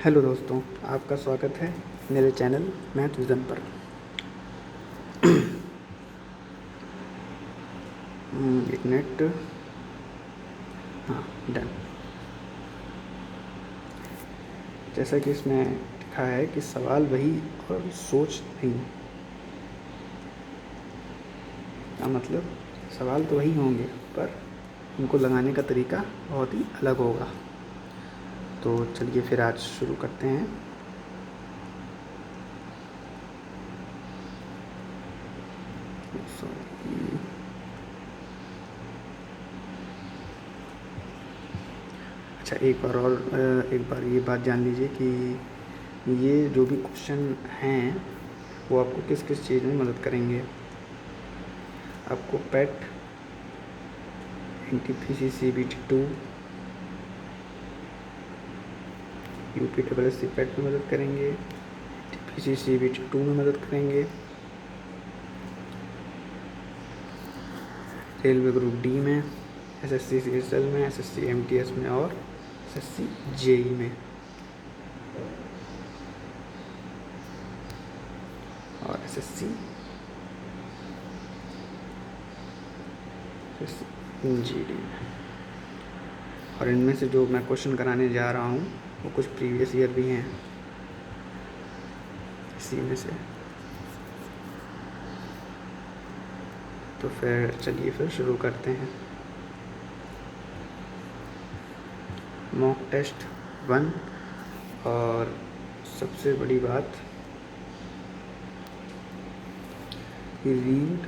Hello दोस्तों, आपका स्वागत है मेरे चैनल मैथ विज़न पर। एक मिनट। हाँ, डन। जैसा कि इसमें लिखा है कि सवाल वही और सोच नहीं। का मतलब सवाल तो वही होंगे पर उनको लगाने का तरीका बहुत ही अलग होगा। तो चलिए फिर आज शुरू करते हैं। अच्छा, एक बार ये बात जान लीजिए कि ये जो भी क्वेश्चन हैं वो आपको किस किस चीज़ में मदद करेंगे। आपको पेट, NTPC CBT2, UPSSC पेट में मदद करेंगे, NTPC CBT2 में मदद करेंगे, रेलवे ग्रुप डी में, SSC CSL में, SSC MTS में और SSC JE में और SSC GD में। और इनमें से जो मैं क्वेश्चन कराने जा रहा हूँ वो कुछ प्रीवियस ईयर भी हैं इसी में से। तो फिर चलिए फिर शुरू करते हैं। Mock test 1। और सबसे बड़ी बात, रीड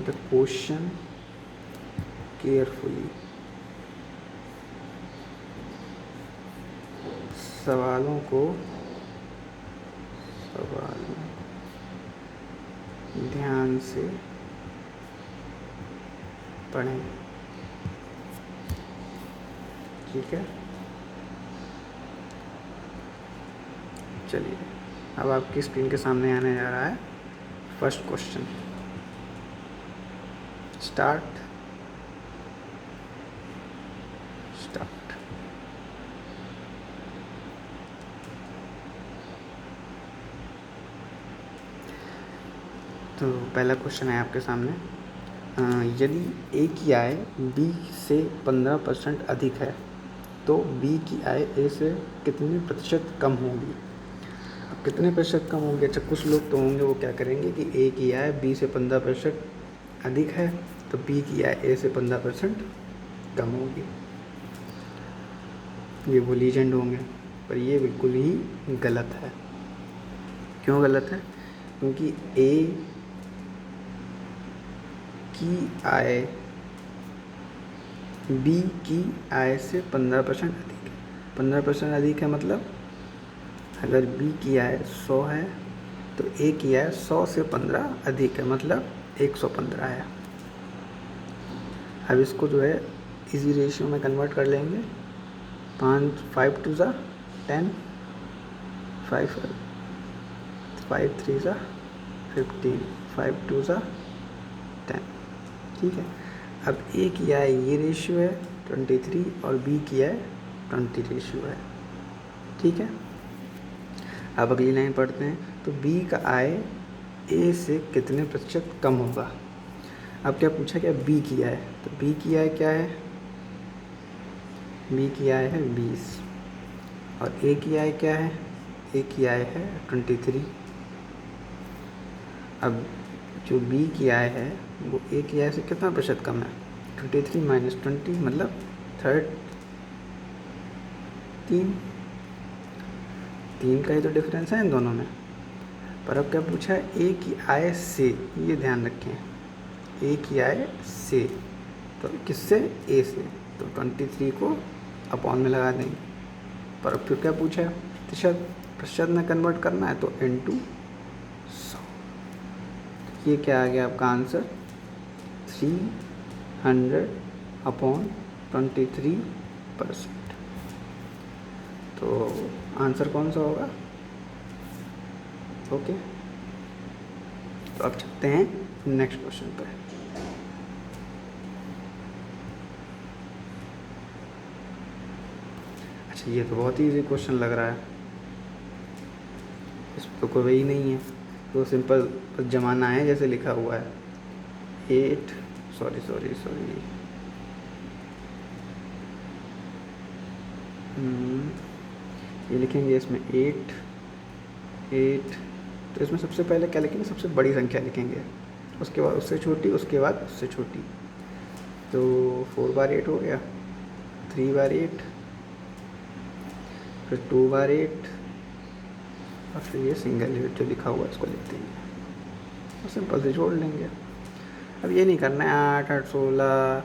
द क्वेश्चन केयरफुली। सवालों को ध्यान से पढ़ें। ठीक है, चलिए अब आपकी स्क्रीन के सामने आने जा रहा है फर्स्ट क्वेश्चन। स्टार्ट। तो पहला क्वेश्चन है आपके सामने। यदि A की आय B से 15% अधिक है तो B की आय A से कितने प्रतिशत कम होगी। अब कितने प्रतिशत कम होंगे? अच्छा, कुछ लोग तो होंगे वो क्या करेंगे कि A की आय B से 15% अधिक है तो B की आय A से 15% कम होगी। ये वो लीजेंड होंगे, पर ये बिल्कुल ही गलत है। क्यों गलत है? क्योंकि A की आय B की आय से 15% अधिक है। 15% अधिक है मतलब अगर B की आय 100 है तो A की आय 100 से 15 अधिक है मतलब 115 है। अब इसको जो है इजी रेशियो में कन्वर्ट कर लेंगे। 5 2 ज़ा 10, 5 3 ज़ा 15, 5 2 ज़ा 10। ठीक है, अब A की आय ये रेशियो है 23 और B की आय 20 रेशियो है। ठीक है, अब अगली लाइन पढ़ते हैं। तो B का आय A से कितने प्रतिशत कम होगा। अब क्या पूछा गया? B की आय। तो B की आय क्या है? B की आय है 20 और A की आय क्या है? A की आय है 23। अब जो B की आय है वो A की आय से कितना प्रतिशत कम है? 23 माइनस 20 मतलब 3 का ही तो डिफरेंस है इन दोनों में। पर अब क्या पूछा है? A की आय से, ये ध्यान रखें, A की आय से, तो किससे? A से, तो 23 को अपॉन में लगा देंगे। पर अब फिर क्या पूछा है? प्रतिशत में कन्वर्ट करना है तो इनटू 100। ये क्या आ गया आपका आंसर? 300/23%। तो आंसर कौन सा होगा? ओके, तो अब चलते हैं नेक्स्ट क्वेश्चन पर। अच्छा ये तो बहुत ही इजी क्वेश्चन लग रहा है, इसमें तो कोई ही नहीं है, तो सिंपल बस जमाना है जैसे लिखा हुआ है। 8 सॉरी सॉरी सॉरी ये लिखेंगे इसमें 8 8, तो इसमें सबसे पहले क्या लिखेंगे, सबसे बड़ी संख्या लिखेंगे, उसके बाद उससे छोटी, उसके बाद उससे छोटी। तो 4 बार 8 हो गया, 3 बार 8, फिर 2 बार 8, और फिर ये सिंगल यूनिट जो लिखा हुआ है इसको लिख देंगे और सिंपल से जोड़ लेंगे। अब ये नहीं करना है 8 8 16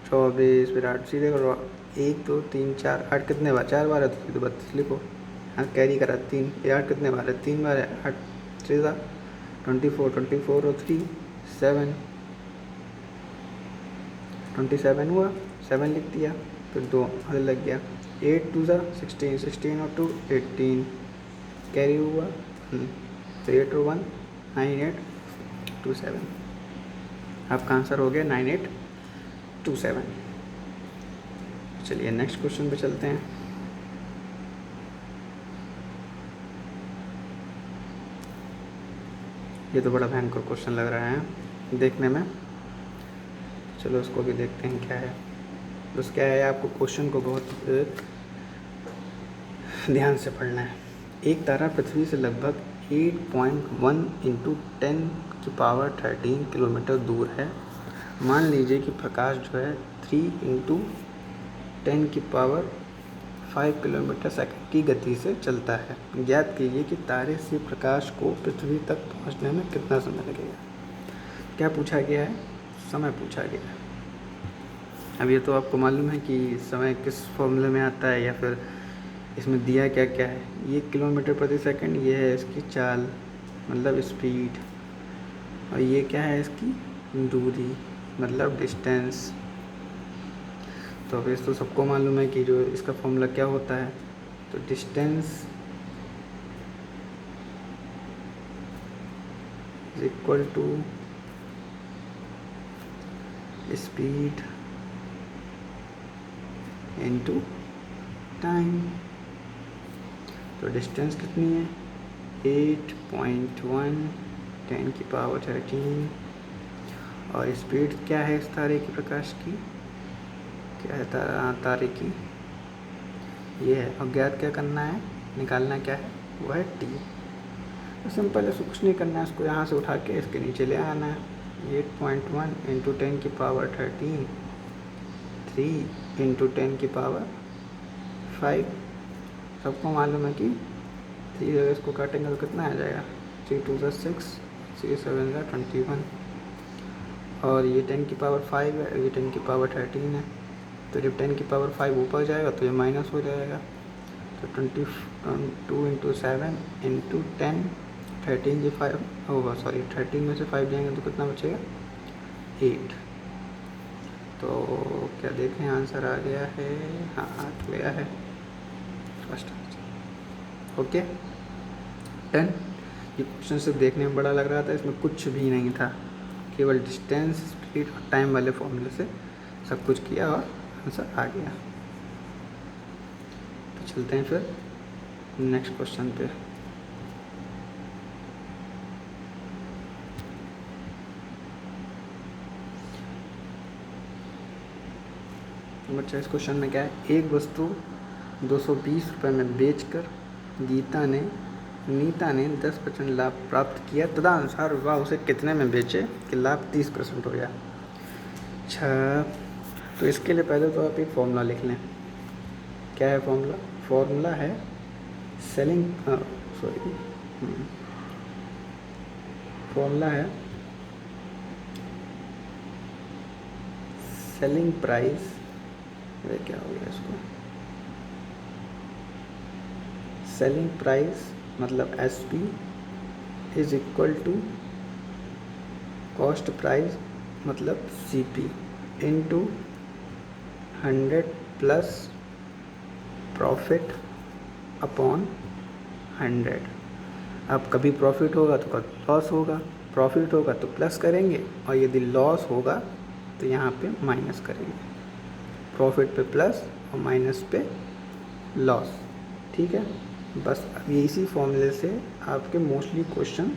24, फिर 8 सीधे करो, 1 2 3 4, 8 कितने बार, 4 बार है तो 32 लिखो। हाँ कैरी करा 3, ये 8 कितने बार है, 3 बार है, 8 सीधा 24 24 और 3 7, 27 हुआ, 7 लिख दिया, फिर 2 आगे लग गया, 8 2 16 16 और 2 18 कैरी हुआ, तो 8 और 1 9 8 2 7, आपका आंसर हो गया 9 8 2 7। चलिए नेक्स्ट क्वेश्चन पे चलते हैं। ये तो बड़ा भयंकर क्वेश्चन लग रहा है देखने में, चलो उसको भी देखते हैं क्या है। बस क्या है, आपको क्वेश्चन को बहुत ध्यान से पढ़ना है। एक तारा पृथ्वी से लगभग 8.1 इंटू 10⁻13 किलोमीटर दूर है। मान लीजिए कि प्रकाश जो है 3 इंटू 10⁵ किलोमीटर सेकंड की गति से चलता है। ज्ञात कीजिए कि तारे से प्रकाश को पृथ्वी तक पहुंचने में कितना समय लगेगा। क्या पूछा गया है, समय पूछा गया है। अब ये तो आपको मालूम है कि समय किस फॉर्मूले में आता है, या फिर इसमें दिया क्या क्या है। ये किलोमीटर प्रति सेकंड, ये है इसकी चाल मतलब स्पीड, और ये क्या है इसकी दूरी मतलब डिस्टेंस। तो अब इस तो सबको मालूम है कि जो इसका फॉर्मूला क्या होता है, तो distance is equal to speed into time. तो डिस्टेंस कितनी है 8.1 10⁻13, और स्पीड क्या है इस तारे की प्रकाश की, क्या है तारे की ये है। और ज्ञात क्या करना है, निकालना क्या है, वो है टी। तो सिंपल है, कुछ नहीं करना है, इसको यहाँ से उठा के इसके नीचे ले आना है। 8.1 इंटू 10⁻13 3 इंटू 10⁵, सबको मालूम है कि 3 अगर इसको काटेंगे तो कितना आ जाएगा, 3 2 6 3 7 21, और ये 10⁵ है, ये 10⁻13 है। तो जब 10⁵ ऊपर जाएगा तो ये माइनस हो जाएगा। तो 22 इंटू 7 इंटू 10 13 ये 5 होगा, सॉरी 13 में से 5 जाएंगे तो कितना बचेगा 8। तो क्या देखें आंसर आ गया है, हाँ 8 गया है फर्स्ट आंसर। Okay done. ये क्वेश्चन सिर्फ देखने में बड़ा लग रहा था, इसमें कुछ भी नहीं था, केवल डिस्टेंस स्पीड और टाइम वाले फॉर्मूले से सब कुछ किया और आंसर आ गया। तो चलते हैं फिर नेक्स्ट क्वेश्चन पे। बच्चा इस क्वेश्चन में क्या है, एक वस्तु 220 रुपये में बेचकर नीता ने 10% लाभ प्राप्त किया, तदनुसार वह उसे कितने में बेचे कि लाभ 30% हो गया। अच्छा, तो इसके लिए पहले तो आप एक फॉर्मूला लिख लें। क्या है फॉर्मूला, फॉर्मूला है सेलिंग फॉर्मूला है सेलिंग प्राइस, क्या हो गया इसको, सेलिंग प्राइस मतलब SP is equal to cost price मतलब CP into 100 plus profit upon 100। अब कभी प्रॉफिट होगा तो कभी लॉस होगा, प्रॉफिट होगा तो प्लस करेंगे, और यदि लॉस होगा तो यहाँ पे माइनस करेंगे। प्रॉफिट पे प्लस और माइनस पे लॉस। ठीक है, बस अब इसी फॉर्मूले से आपके मोस्टली क्वेश्चन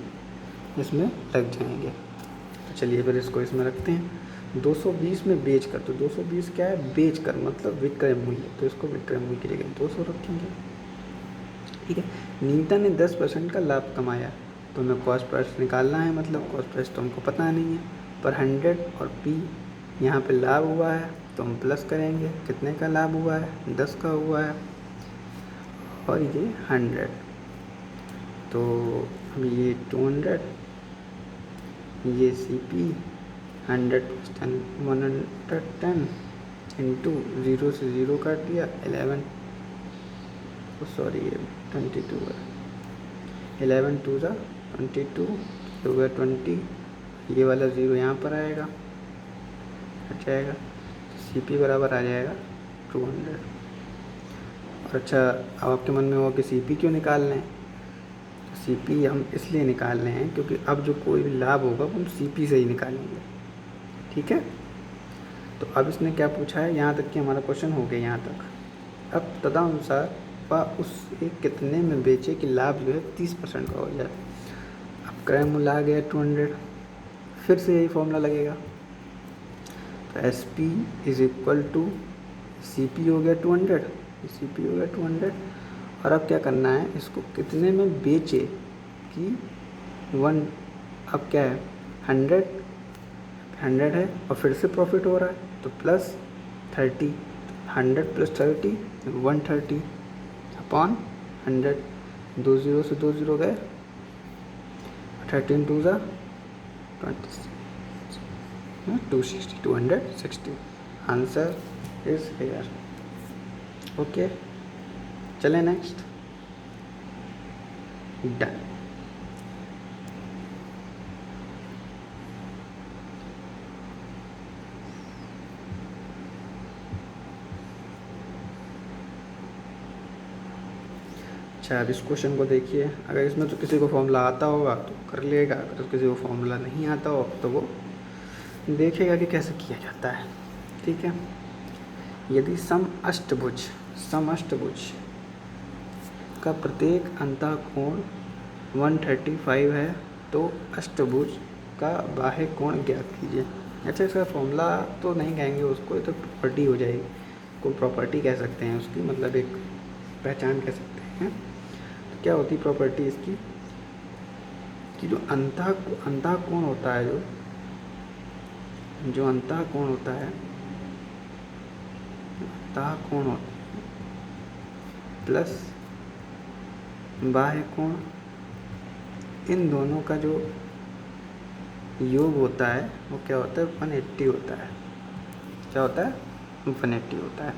इसमें लग जाएंगे। तो चलिए फिर इसको इसमें रखते हैं। 220 में बेच कर, तो 220 क्या है, बेच कर मतलब विक्रय मूल्य, तो इसको विक्रय मूल्य की जगह 200 रखेंगे। ठीक है, नीता ने 10% का लाभ कमाया, तो हमें कॉस्ट प्राइस निकालना है, मतलब कॉस्ट प्राइस तो हमको पता नहीं है, पर 100 और पी यहाँ पे लाभ हुआ है तो हम प्लस करेंगे, कितने का लाभ हुआ है, 10 का हुआ है, और ये 100, तो अब ये 200, ये सी पी 100 + 10 110 इंटू 0 से 0 काट दिया 11, सॉरी ये 22 है, 11 2 ज़ा 22 हो गया 20, ये वाला 0 यहाँ पर आएगा, हट जाएगा, सी पी बराबर आ जाएगा 200। और अच्छा, अब आपके मन में होगा कि सी पी क्यों निकाल रहे हैं, तो सी पी हम इसलिए निकाल रहे हैं क्योंकि अब जो कोई भी लाभ होगा वो हम सी पी से ही निकालेंगे। ठीक है, तो अब इसने क्या पूछा है, यहाँ तक कि हमारा क्वेश्चन हो गया यहाँ तक। अब तदनुसार वह उस एक कितने में बेचे कि लाभ जो है 30% का हो जाए। अब क्रय मूल्य आ गया 200, फिर से यही फॉर्मूला लगेगा, तो S P is equal to C P हो गया 200, सी पी हो गया 200, और अब क्या करना है, इसको कितने में बेचे कि 1, अब क्या है 100 है और फिर से प्रॉफिट हो रहा है तो प्लस 30, 100 + 30 130 अपॉन 100, 2 0 से 2 0 गए, 13 2 ज़ा 26, 260, 260, आंसर इज हेयर। ओके, चले नेक्स्ट, डन। अच्छा, अब इस क्वेश्चन को देखिए, अगर इसमें तो किसी को फॉर्मूला आता होगा तो कर लेगा, अगर तो किसी को फॉर्मूला नहीं आता हो तो वो देखेगा कि कैसे किया जाता है। ठीक है, यदि समअष्टभुज का प्रत्येक अंतःकोण 135 है तो अष्टभुज का बाह्य कोण ज्ञात कीजिए। अच्छा, इसका फॉर्मूला तो नहीं कहेंगे उसको, ये तो प्रॉपर्टी हो जाएगी, कोई प्रॉपर्टी कह सकते हैं उसकी, मतलब एक पहचान कह सकते हैं। तो क्या होती प्रॉपर्टी इसकी कि जो अंतःकोण होता है, जो अंतःकोण होता है प्लस बाह्य कोण, इन दोनों का जो योग होता है वो क्या होता है, 180 होता है। क्या होता है, 180 होता है।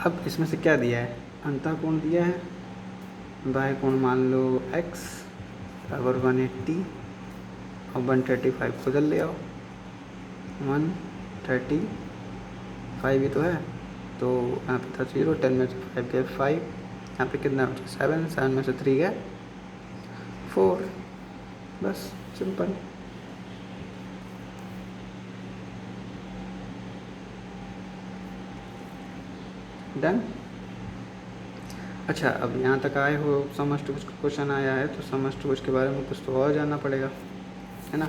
अब इसमें से क्या दिया है, अंतःकोण दिया है, बाह्य कोण मान लो x बराबर 180 और 135 को उधर ले आओ, 135 ही तो है, तो यहाँ पे था 0, 10 में से 5 गया 5, यहाँ पे कितना बचा 7, 7 में से 3 गया 4, बस सिंपल। डन। अच्छा, अब यहाँ तक आए हो, समअष्टभुज का क्वेश्चन आया है तो समअष्टभुज के बारे में कुछ तो और जानना पड़ेगा, है ना।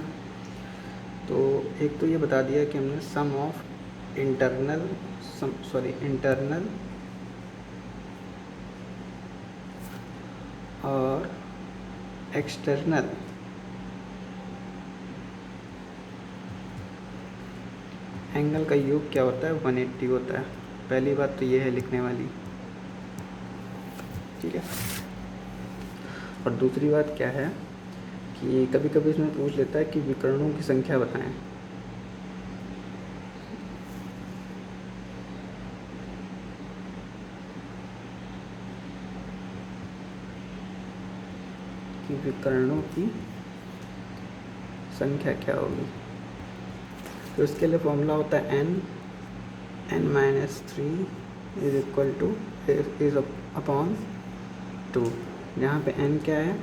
तो एक तो ये बता दिया कि हमने सम ऑफ इंटरनल और एक्सटर्नल एंगल का योग क्या होता है, 180 होता है। पहली बात तो ये है लिखने वाली, ठीक है। और दूसरी बात क्या है कि कभी कभी इसमें पूछ लेता है कि विकर्णों की संख्या बताएं। कि विकर्णों की संख्या क्या होगी, तो इसके लिए फॉर्मूला होता है n -3 is equal two is upon 2, जहाँ पे n क्या है,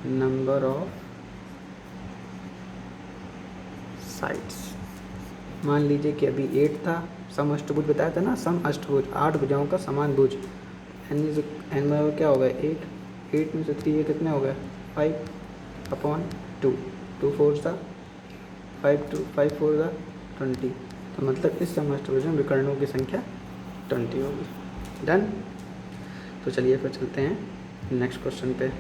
नंबर ऑफ साइड्स, मान लीजिए कि अभी 8 था, सम अष्टभुज बताया था ना, सम अष्टभुज 8 भुजाओं का समान भुज, एन बराबर क्या हो गया 8 में से 3 ये कितने हो गए 5/2, 2 4 सा 5 4 सा 20, तो मतलब इस सम अष्टभुज में विकर्णों की संख्या 20 होगी। डन। तो चलिए फिर चलते हैं नेक्स्ट क्वेश्चन पे।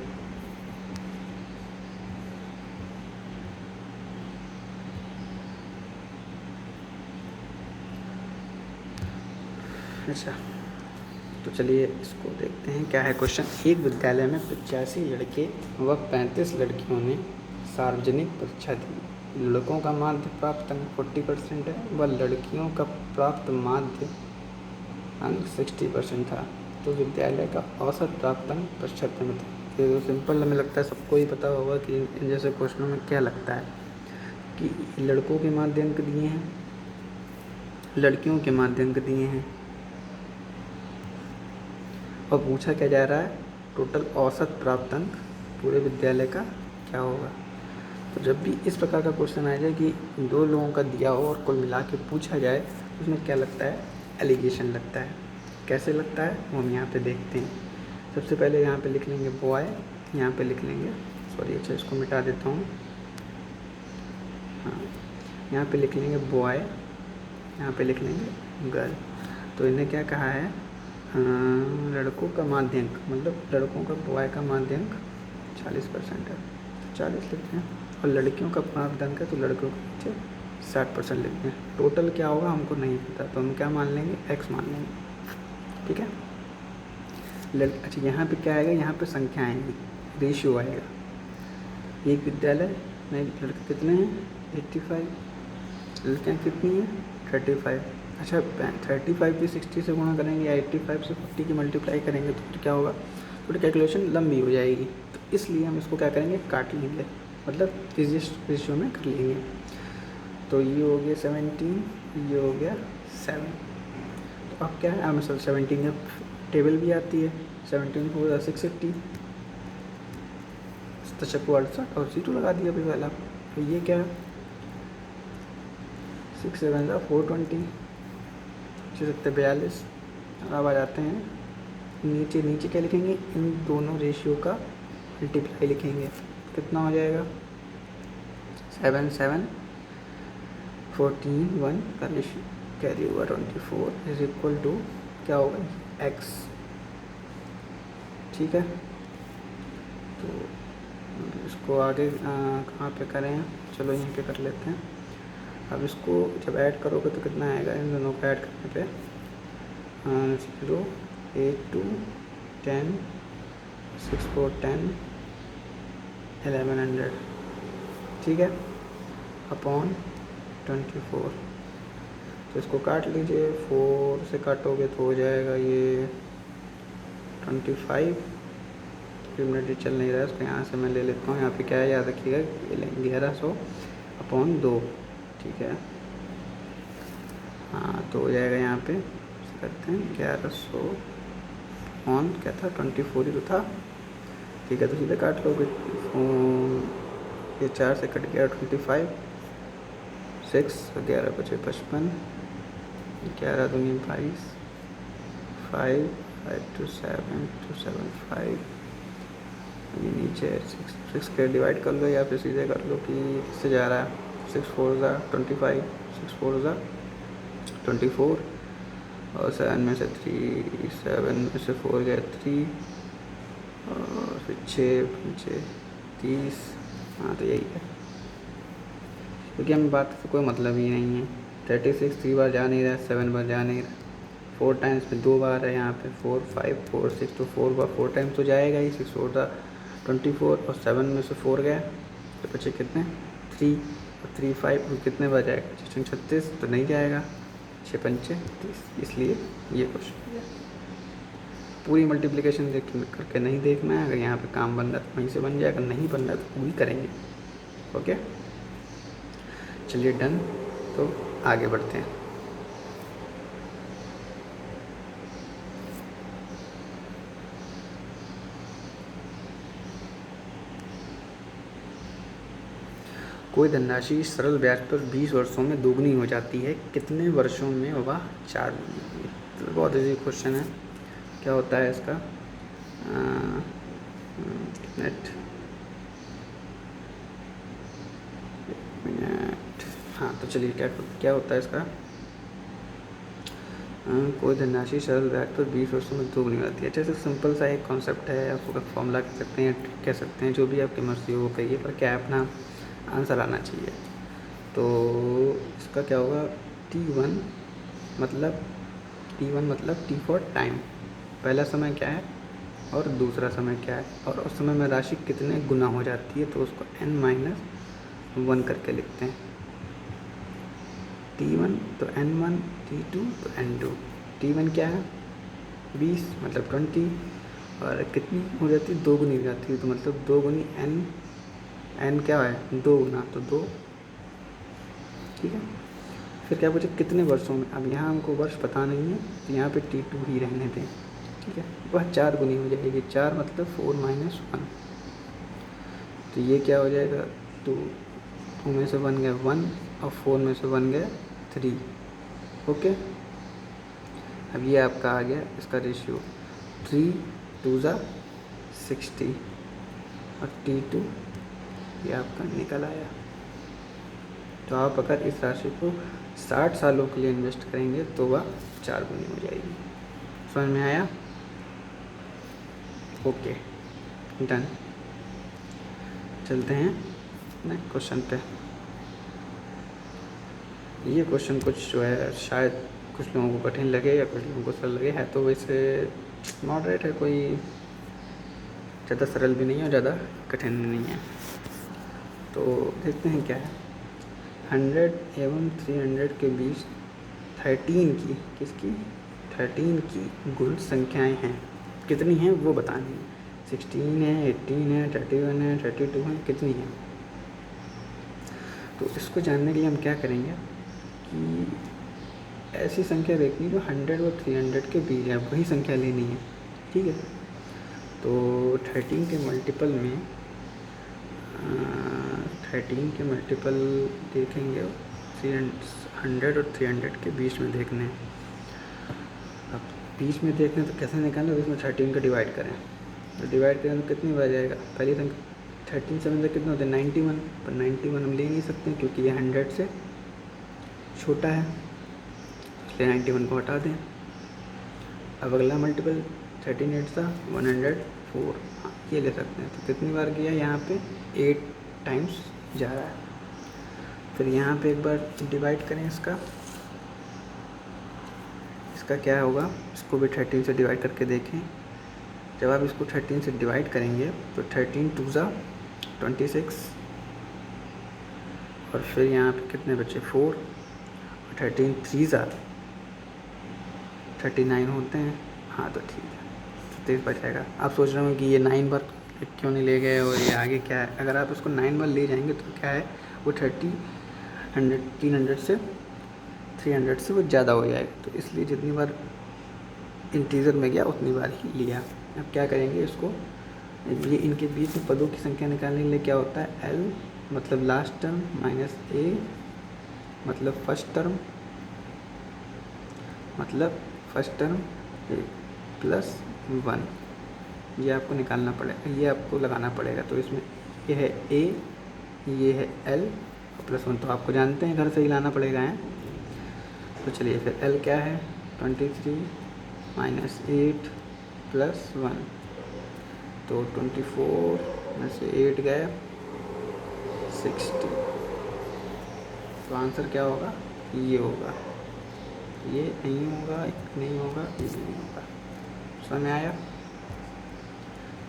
अच्छा, तो चलिए इसको देखते हैं क्या है क्वेश्चन। एक विद्यालय में 85 लड़के व 35 लड़कियों ने सार्वजनिक परीक्षा दी। लड़कों का माध्य प्राप्त अंक 40% है व लड़कियों का प्राप्त माध्य अंक 60% था, तो विद्यालय का औसत प्राप्त अंक प्रतिशत में था। ये तो सिंपल, हमें लगता है सबको ही पता होगा कि इन जैसे क्वेश्चनों में क्या लगता है कि लड़कों के माध्य अंक दिए हैं, लड़कियों के माध्य अंक दिए हैं और पूछा क्या जा रहा है, टोटल औसत प्राप्त अंक पूरे विद्यालय का क्या होगा। तो जब भी इस प्रकार का क्वेश्चन आ जाए कि दो लोगों का दिया हो और कुल मिला के पूछा जाए, तो उसमें क्या लगता है, एलिगेशन लगता है। कैसे लगता है वो हम यहाँ पे देखते हैं। सबसे पहले यहाँ पे लिख लेंगे बॉय, यहाँ पे लिख लेंगे, सॉरी अच्छा इसको मिटा देता हूँ, हाँ यहाँ पे लिख लेंगे बॉय, यहाँ पे लिख लेंगे गर्ल। तो इन्हें क्या कहा है, लड़कों का माध्यांक, मतलब लड़कों का बॉय का माध्यांक 40% है, 40 लिखते हैं, और लड़कियों का माध्यांक है तो लड़कों के नीचे 60% लिखते हैं। टोटल क्या होगा हमको नहीं पता, तो हम क्या मान लेंगे, x मान लेंगे, ठीक है। अच्छा यहाँ पे क्या आएगा, यहाँ पे संख्या आएंगी, रेशियो आएगा। एक विद्यालय में लड़के कितने हैं 85, लड़कियाँ कितनी हैं 35। अच्छा 35 भी 60 से गुणा करेंगे या 85 से 40 की मल्टीप्लाई करेंगे तो फिर क्या होगा, थोड़ी कैलकुलेशन लंबी हो जाएगी, तो इसलिए हम इसको क्या करेंगे, काट लेंगे, मतलब इस रेशियो में कर लेंगे। तो ये हो गया 17, ये हो गया 7। तो अब क्या है, हमें 17 का टेबल भी आती है, 17 हो गया 680, दशक को 68 और 0 लगा दिया भाई वाला। तो ये क्या है 6 7 420, 6 42। अब आ जाते हैं नीचे, नीचे क्या लिखेंगे, इन दोनों रेशियो का मल्टीप्लाई लिखेंगे, कितना हो जाएगा 7 7 14 1 का ratio carry over 24 is equal to क्या होगा x, ठीक है। तो इसको आगे कहाँ पे करें, चलो यहीं पे कर लेते हैं। अब इसको जब ऐड करोगे तो कितना आएगा, इन दोनों को ऐड करने पे 0 8 2 10 6 4 10 1100, ठीक है, अपॉन 24। तो इसको काट लीजिए, 4 से काटोगे तो हो जाएगा ये 25। मिनट चल नहीं रहा है, उसको यहाँ से मैं ले लेता हूँ। यहाँ पे क्या है याद रखिएगा, 1100 अपॉन 2, ठीक है। हाँ तो हो जाएगा यहाँ पे करते हैं 1100 ऑन क्या था 24 ही तो था, ठीक है। तो सीधे काट लोगे, ये 4 से कट गया 25, 6 11 बचे 55, 11 दूनी 22, 5 5 2 7 2 7 5, ये नीचे 6 के डिवाइड कर लो या फिर सीधे कर लो कि किससे जा रहा है, 6 4 ज़ा 25, 6 4 ज़ा 24 और 7 में से 3, 7 में से 4 गया 3 और फिर 6 नीचे 30। हाँ तो यही है, क्योंकि हमें बात से कोई मतलब ही नहीं है। 36 3 बार जा नहीं रहा, 7 बार जा नहीं रहा, 4 टाइम्स में 2 बार है यहाँ पे, 4 5 4 6, तो 4 बार 4 टाइम्स तो जाएगा ही। 6 4 था 24 और 7 में से 4 गया तो बचे कितने 3 और 3 5 और कितने बार जाएगा 36, तो नहीं जाएगा, 6 पंचे 30। इसलिए ये क्वेश्चन पूरी मल्टीप्लिकेशन देख करके नहीं देखना है, अगर यहाँ पे काम बन रहा है तो वहीं से बन जाएगा, नहीं बन रहा तो पूरी करेंगे, ओके। चलिए डन, तो आगे बढ़ते हैं। कोई धनराशि सरल ब्याज पर 20 वर्षों में दोगुनी हो जाती है, कितने वर्षों में वह 4 गुनी होगी? तो बहुत इजी क्वेश्चन है। क्या होता है इसका नेट मिनट। हाँ तो चलिए क्या होता है इसका कोई धनराशि सरल ब्याज पर 20 वर्षों में दोगुनी हो जाती है। जैसे सिंपल सा एक कॉन्सेप्ट है, आप उसका फॉर्मूला कह सकते हैं, ट्रिक कह सकते हैं, जो भी आपकी मर्जी हो वो कहिए, पर क्या है अपना आंसर आना चाहिए। तो इसका क्या होगा T1 मतलब T फॉर टाइम, पहला समय क्या है और दूसरा समय क्या है, और उस समय में राशि कितने गुना हो जाती है, तो उसको n-1 करके लिखते हैं। T1 तो n1, T2 तो n2। T1 क्या है 20 मतलब 20, और कितनी हो जाती है 2 गुनी हो जाती है, तो मतलब 2 गुनी n क्या है 2 गुना, तो 2। ठीक है, फिर क्या पूछे कितने वर्षों में। अब यहाँ हमको वर्ष पता नहीं है, तो यहाँ पे T2 ही रहने दें। ठीक है, वह 4 गुनी हो जाएगी, 4 मतलब 4 - 1, तो ये क्या हो जाएगा 2 में से 1 गया 1 और 4 में से 1 गया 3। ओके, अब ये आपका आ गया इसका रेशियो 3 2 ज़ा 60 और T2 ये आपका निकल आया। तो आप अगर इस राशि को 60 सालों के लिए इन्वेस्ट करेंगे तो वह 4 गुनी हो जाएगी। समझ में आया? Okay done. चलते हैं नेक्स्ट क्वेश्चन पे। ये क्वेश्चन कुछ जो है शायद कुछ लोगों को कठिन लगे या कुछ लोगों को सरल लगे, है तो वैसे मॉडरेट है, कोई ज़्यादा सरल भी नहीं है और ज़्यादा कठिन भी नहीं है। तो देखते हैं क्या है। 100 एवं 300 के बीच 13 की गुण संख्याएं हैं, कितनी हैं वो बतानी है। 16 है, 18 है, 31 है, 32 है, कितनी है। तो इसको जानने के लिए हम क्या करेंगे कि ऐसी संख्या देखनी जो 100 और 300 के बीच है, वही संख्या लेनी है। ठीक है, तो 13 के मल्टीपल में 13 के मल्टीपल देखेंगे 100 और 300 के बीच में देखने हैं। अब बीच में देखने तो कैसे निकालें, इसमें 13 का डिवाइड करें, तो डिवाइड करें तो कितनी बार जाएगा, पहली संख्या 13 से मतलब कितना होता है 91, पर 91 हम ले नहीं सकते क्योंकि ये 100 से छोटा है, इसलिए 91 को हटा दें। अब अगला मल्टीपल 13 8 सा 104, हाँ ये ले सकते हैं। तो कितनी बार किया, यहाँ पे 8 टाइम्स जा रहा है। फिर यहाँ पे एक बार डिवाइड करें इसका क्या होगा, इसको भी 13 से डिवाइड करके देखें। जब आप इसको 13 से डिवाइड करेंगे तो 13 2 ज़ा 26, और फिर यहाँ पे कितने बचे 4, और 13 3 ज़ा 39 होते हैं। हाँ तो ठीक है, 30 बच जाएगा। आप सोच रहे हो कि ये 9 बार क्यों नहीं ले गए और ये आगे क्या है। अगर आप इसको 9 बार ले जाएंगे तो क्या है वो 300 से 300 से वो ज़्यादा हो जाएगा, तो इसलिए जितनी बार इंटीजर में गया उतनी बार ही लिया। अब क्या करेंगे इसको, ये इनके बीच में पदों की संख्या निकालने के लिए क्या होता है, L मतलब लास्ट टर्म माइनस A मतलब फर्स्ट टर्म प्लस 1, ये आपको निकालना पड़ेगा, ये आपको लगाना पड़ेगा। तो इसमें ये है A, ये है L प्लस 1, तो आपको जानते हैं घर से ही लाना पड़ेगा है। तो चलिए फिर L क्या है 23 माइनस 8 प्लस 1, तो 24 में से 8 गया 60, तो आंसर क्या होगा, ये होगा, ये नहीं होगा, नहीं होगा, ये नहीं होगा। समझ में आया?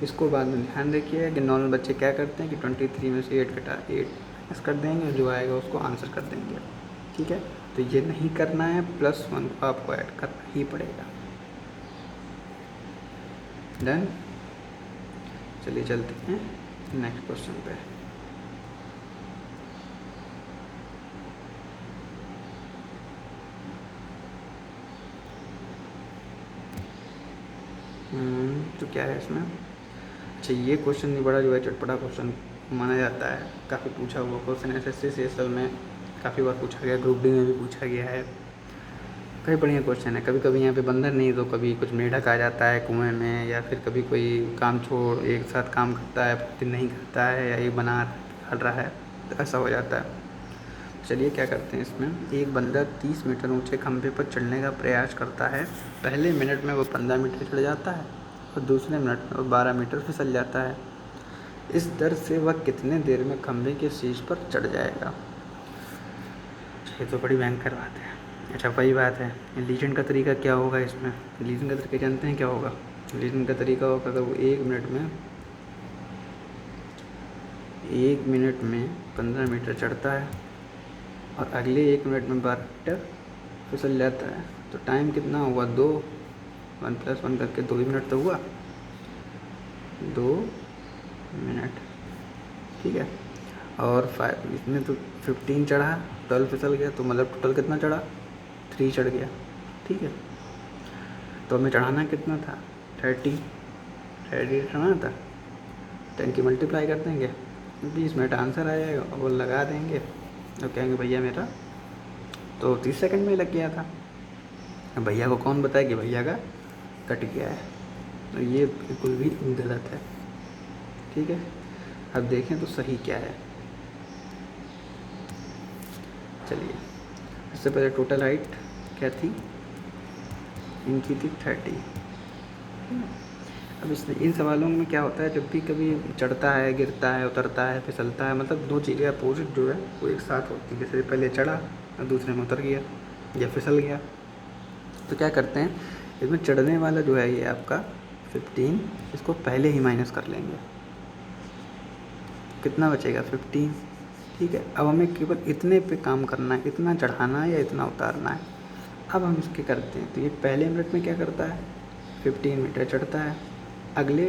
इसको बाद में ध्यान रखिए कि नॉर्मल बच्चे क्या करते हैं कि 23 में से 8 माइनस कर देंगे, जो आएगा उसको आंसर कर देंगे। ठीक है, तो ये नहीं करना है, प्लस 1 को आपको ऐड करना ही पड़ेगा। डन। चलिए चलते हैं नेक्स्ट क्वेश्चन पे। तो क्या है इसमें, अच्छा ये क्वेश्चन नहीं बड़ा जो है चटपटा क्वेश्चन माना जाता है। काफ़ी पूछा हुआ क्वेश्चन एसएससी सीएसएल में काफ़ी बार पूछा गया, ग्रुप डी में भी पूछा गया है। कई बढ़िया क्वेश्चन है। कभी कभी यहाँ पे बंदर नहीं तो कभी कुछ मेढक आ जाता है कुएं में, या फिर कभी कोई काम छोड़ एक साथ काम करता है फिर नहीं करता है, या एक बना खा रहा है, तो ऐसा हो जाता है। चलिए क्या करते हैं इसमें। एक बंदर 30 मीटर ऊंचे खंभे पर चढ़ने का प्रयास करता है। पहले मिनट में वो 15 मीटर चढ़ जाता है और दूसरे मिनट में वो 12 मीटर फिसल जाता है। इस दर से वह कितने देर में खंभे के शीर्ष पर चढ़ जाएगा। ये तो बड़ी भयंकर बात है। अच्छा वही बात है, लीजन का तरीका क्या होगा इसमें। लीजन का तरीका जानते हैं क्या होगा। लीजन का तरीका होगा अगर वो एक मिनट में 15 मीटर चढ़ता है और अगले 1 मिनट में 12 मीटर फिसल जाता है, तो टाइम कितना हुआ, 2, 1 + 1 करके 2 ही मिनट तो हुआ, 2 मिनट, ठीक है। और 5 इसमें तो 15 चढ़ा, 12 फिसल गया, तो मतलब टोटल कितना चढ़ा, 3 चढ़ गया, ठीक है। तो हमें चढ़ाना कितना था, 30 चढ़ाना था। 10 की मल्टीप्लाई कर देंगे, 20 मिनट आंसर आ जाएगा, वो लगा देंगे तो कहेंगे भैया मेरा तो 30 सेकंड में ही लग गया था। अब भैया को कौन बताए कि भैया का कट गया है, तो ये बिल्कुल भी गलत है, ठीक है। अब देखें तो सही क्या है। चलिए इससे पहले टोटल हाइट क्या थी, इनकी थी 30। अब इन सवालों में क्या होता है, जब भी कभी चढ़ता है, गिरता है, उतरता है, फिसलता है, मतलब दो चीज़ें अपोजिट जो है वो एक साथ होती है। जैसे पहले चढ़ा और दूसरे में उतर गया या फिसल गया, तो क्या करते हैं इसमें चढ़ने वाला जो है ये आपका 15, इसको पहले ही माइनस कर लेंगे, कितना बचेगा 15, ठीक है। अब हमें केवल इतने पे काम करना है, इतना चढ़ाना है या इतना उतारना है। अब हम इसके करते हैं, तो ये पहले मिनट में क्या करता है, 15 मीटर चढ़ता है, अगले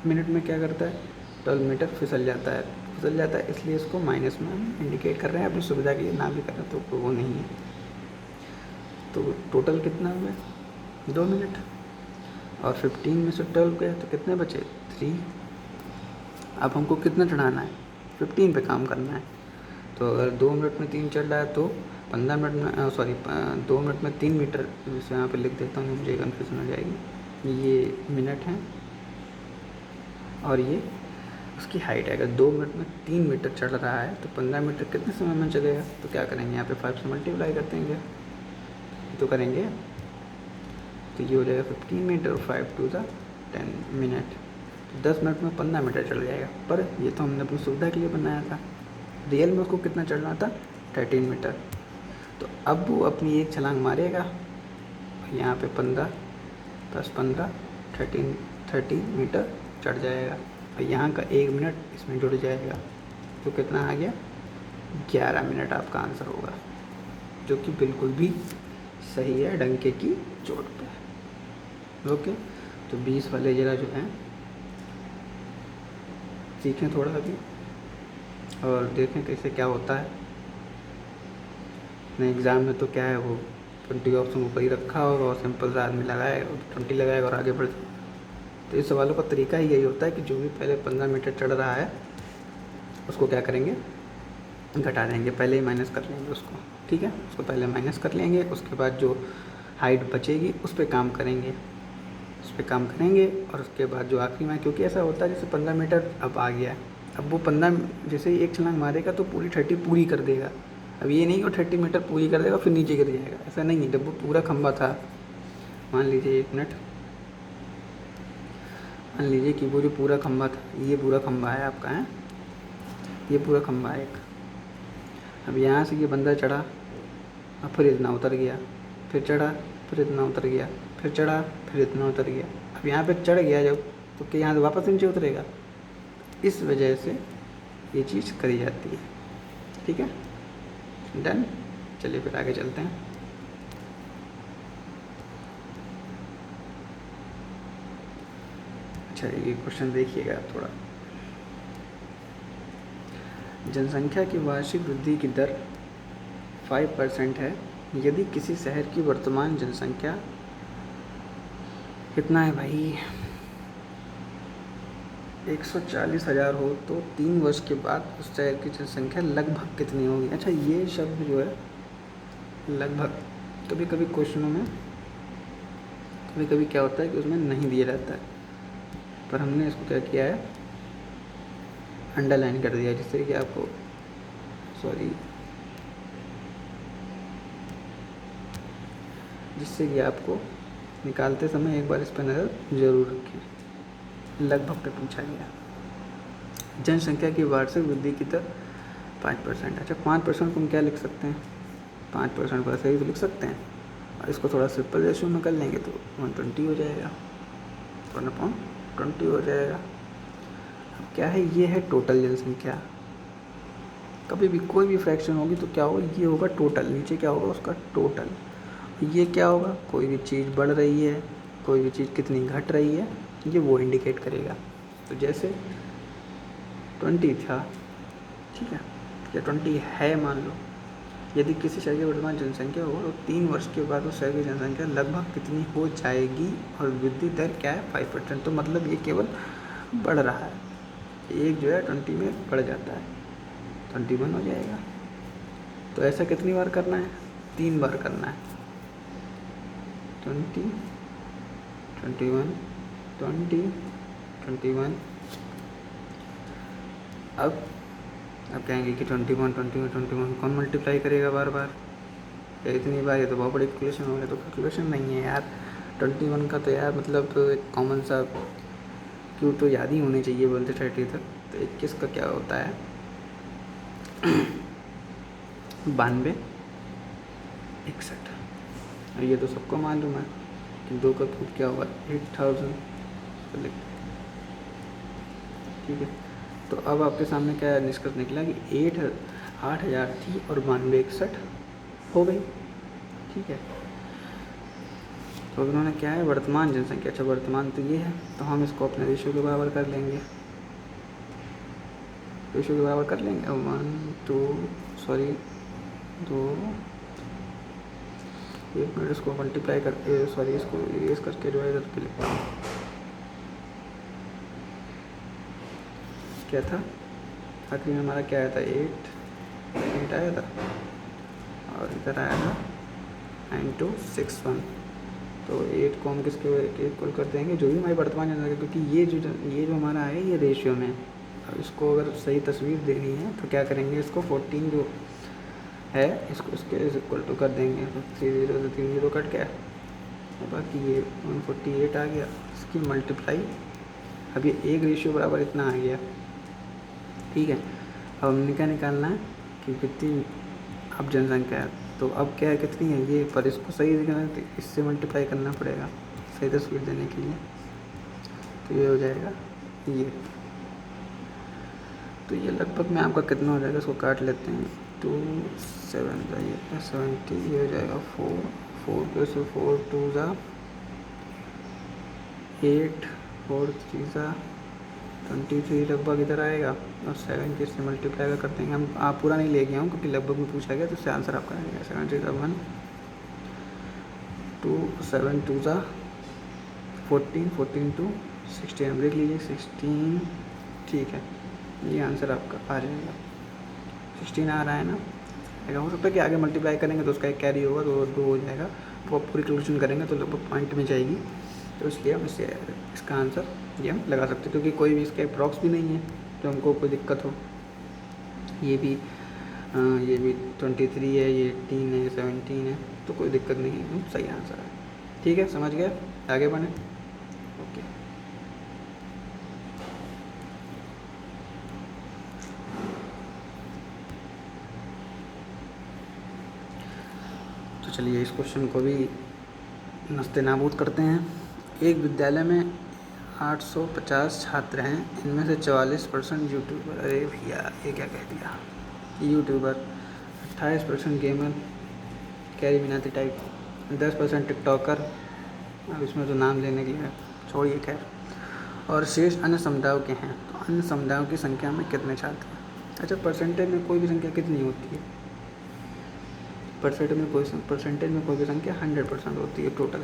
मिनट में क्या करता है, 12 मीटर फिसल जाता है, इसलिए इसको माइनस में हम इंडिकेट कर रहे हैं, अपनी सुविधा के लिए ना भी करें तो वो नहीं है। तो टोटल कितना हुआ, 2 मिनट, और 15 में से 12 गया तो कितने बचे, 3। अब हमको कितना चढ़ाना है, 15 पे काम करना है। तो अगर 2 मिनट में 3 चढ़ रहा है तो 15 मिनट में 2 मिनट में 3 मीटर, इसे यहाँ पे लिख देता हूँ, मुझे कन्फ्यूजन हो जाएगी। ये मिनट है और ये उसकी हाइट है। अगर 2 मिनट में 3 मीटर चढ़ रहा है तो 15 मीटर कितने समय में चलेगा, तो क्या करेंगे यहाँ पे 5 से मल्टीप्लाई कर देंगे, तो करेंगे तो ये हो जाएगा 15 मीटर, 5 × 10 मिनट, 10 मिनट में 15 मीटर चढ़ जाएगा। पर ये तो हमने अपनी सुविधा के लिए बनाया था, रियल में उसको कितना चढ़ना था, 13 मीटर। तो अब वो अपनी एक छलांग मारेगा, यहाँ पे 15 + 15 13 मीटर चढ़ जाएगा, और यहाँ का 1 मिनट इसमें जुड़ जाएगा, तो कितना आ गया, 11 मिनट आपका आंसर होगा, जो कि बिल्कुल भी सही है, डंके की चोट पे। ओके, तो 20 वाले ज़रा जो हैं सीखें थोड़ा अभी और देखें कैसे क्या होता है। नहीं एग्ज़ाम में तो क्या है, वो 20 ऑप्शन ऊपर ही रखा होगा और सिंपल सा आदमी लगाएगा, 20 लगाएगा और आगे बढ़। तो इस सवालों का तरीका ही यही होता है कि जो भी पहले 15 मीटर चढ़ रहा है उसको क्या करेंगे, घटा देंगे, पहले ही माइनस कर लेंगे उसको, ठीक है। उसको पहले माइनस कर लेंगे, उसके बाद जो हाइट बचेगी उस पर काम करेंगे, और उसके बाद जो आखिरी में, क्योंकि ऐसा होता है जैसे 15 मीटर अब आ गया, अब वो 15 जैसे ही एक छलांग मारेगा तो पूरी 30 पूरी कर देगा। अब ये नहीं कि वो 30 मीटर पूरी कर देगा फिर नीचे गिर जाएगा, ऐसा नहीं है। जब वो पूरा खंबा था, मान लीजिए 1 मिनट, मान लीजिए कि वो जो पूरा खंबा था, ये पूरा खंबा है आपका, है ये पूरा खंबा है एक। अब यहाँ से ये बंदा चढ़ा और फिर इतना उतर गया, फिर चढ़ा, फिर इतना उतर गया, फिर चढ़ा, फिर इतना उतर गया। अब यहाँ पे चढ़ गया जब, तो क्या यहाँ से वापस नीचे उतरेगा, इस वजह से ये चीज़ करी जाती है, ठीक है। डन, चलिए फिर आगे चलते हैं। अच्छा ये क्वेश्चन देखिएगा थोड़ा। जनसंख्या की वार्षिक वृद्धि की दर 5% है, यदि किसी शहर की वर्तमान जनसंख्या कितना है भाई, 140,000 हो तो 3 वर्ष के बाद उस शहर की जनसंख्या लगभग कितनी होगी। अच्छा, ये शब्द जो है लगभग, कभी कभी क्वेश्चनों में कभी कभी क्या होता है कि उसमें नहीं दिया रहता है, पर हमने इसको क्या किया है, अंडरलाइन कर दिया, जिससे कि आपको निकालते समय एक बार इस पर नज़र ज़रूर रखें। लगभग पे पूछा गया। जनसंख्या की वार्षिक वृद्धि की दर 5%। अच्छा, 5% को हम क्या लिख सकते हैं, 5% को ऐसे ही तो लिख सकते हैं, और इसको थोड़ा सिंपल रेशियो में कर लेंगे तो 120 हो जाएगा, 1/20 हो जाएगा। अब क्या है, ये है टोटल जनसंख्या। कभी भी कोई भी फ्रैक्शन होगी तो क्या होगा, ये होगा टोटल, नीचे क्या होगा उसका टोटल। ये क्या होगा, कोई भी चीज़ बढ़ रही है, कोई भी चीज़ कितनी घट रही है, ये वो इंडिकेट करेगा। तो जैसे 20 था, ठीक है, या 20 है मान लो, यदि किसी शहर की वर्तमान जनसंख्या हो तो 3 वर्ष के बाद उस शहर की जनसंख्या लगभग कितनी हो जाएगी, और वृद्धि दर क्या है, 5%। तो मतलब ये केवल बढ़ रहा है, एक जो है 20 में बढ़ जाता है, 21 हो जाएगा। तो ऐसा कितनी बार करना है, 3 बार करना है, 20, 21, 20, 21। अब कहेंगे कि 21, 21, 21 कौन मल्टीप्लाई करेगा बार बार, इतनी बार, ये तो बहुत बड़ी कैलकुलेशन हो गई। तो कैलकुलेशन नहीं है यार, 21 का तो यार मतलब एक कॉमन सा क्यों तो याद ही होने चाहिए बोलते 30 तक। तो 21 का क्या होता है, 92, 61। और ये तो सबको मालूम है कि 2 का क्यूब क्या होगा, 8000। ठीक है, तो अब आपके सामने क्या निष्कर्ष निकला कि 8,000 थी और 92, 61 हो गई। ठीक है, तो उन्होंने क्या है, वर्तमान जनसंख्या, अच्छा वर्तमान तो ये है, तो हम इसको अपने रेशियो के बराबर कर लेंगे, रेशियो के बराबर कर लेंगे। 2, एक मिनट, इसको मल्टीप्लाई कर, इसको इरेज करके डिवाइड करके लिखता हूँ। क्या था आखिरी में हमारा, क्या आया था, 8 आया था, और इधर आया था 9,261। तो 8 को हम किसके इक्वल कर देंगे, जो भी हमारी वर्तमान जनसंख्या, क्योंकि ये जो हमारा है ये रेशियो में। अब इसको अगर सही तस्वीर देनी है तो क्या करेंगे, इसको 14 जो है इसको इसके इक्वल टू कर देंगे, तो 3 0 से 3 0 कट गया, और बाकी ये 148 आ गया, इसकी मल्टीप्लाई, अब ये एक रेशियो बराबर इतना आ गया। ठीक है, अब हमने क्या निकालना है कि कितनी अब जनसंख्या है, तो अब क्या है, कितनी है ये, पर इसको सही दिखाना है तो इससे मल्टीप्लाई करना पड़ेगा सही तस्वीर देने के लिए। तो ये हो जाएगा ये, तो ये लगभग में आपका कितना हो जाएगा, इसको काट लेते हैं, 2 7 70, ये हो जाएगा 4 प्लस 4 2 ज़ा 8 4 3 ज़ा 23 लगभग इधर आएगा, और 7 के इससे मल्टीप्लाई कर देंगे हम। आप पूरा नहीं ले गया हूँ क्योंकि लगभग में पूछा गया, तो इससे आंसर आपका आएगा 7 3 1 2 7 2 ज़ा 14 14 2 16, हम देख लीजिए 16। ठीक है, ये आंसर आपका आ जाएगा, 16 आ रहा है ना। अगर हो सकता है कि आगे मल्टीप्लाई करेंगे तो उसका एक कैरी होगा, तो 2 हो जाएगा, वो पूरी कैलकुलेशन करेंगे तो लगभग पॉइंट में जाएगी। तो इसलिए हम इसका आंसर ये हम लगा सकते हैं, क्योंकि कोई भी इसका अप्रॉक्स भी नहीं है तो हमको कोई दिक्कत हो। ये भी 23 है, ये 18 है, 17 है, तो कोई दिक्कत नहीं है, सही आंसर है। ठीक है, समझ गए, आगे बढ़ें। ओके, तो चलिए इस क्वेश्चन को भी नस्ते नाबूद करते हैं। एक विद्यालय में 850 छात्र हैं, इनमें से 44% यूट्यूबर, अरे भैया ये क्या कह दिया, YouTuber, 28% gamer, carry Minati type, 10% TikToker, अब इसमें तो नाम लेने के लिए छोड़िए, खैर, और शेष अन्य समुदायों के हैं। तो अन्य समुदायों की संख्या में कितने छात्र हैं। अच्छा, परसेंटेज में कोई भी संख्या कितनी होती है, परसेंटेज में कोई भी संख्या 100% होती है टोटल।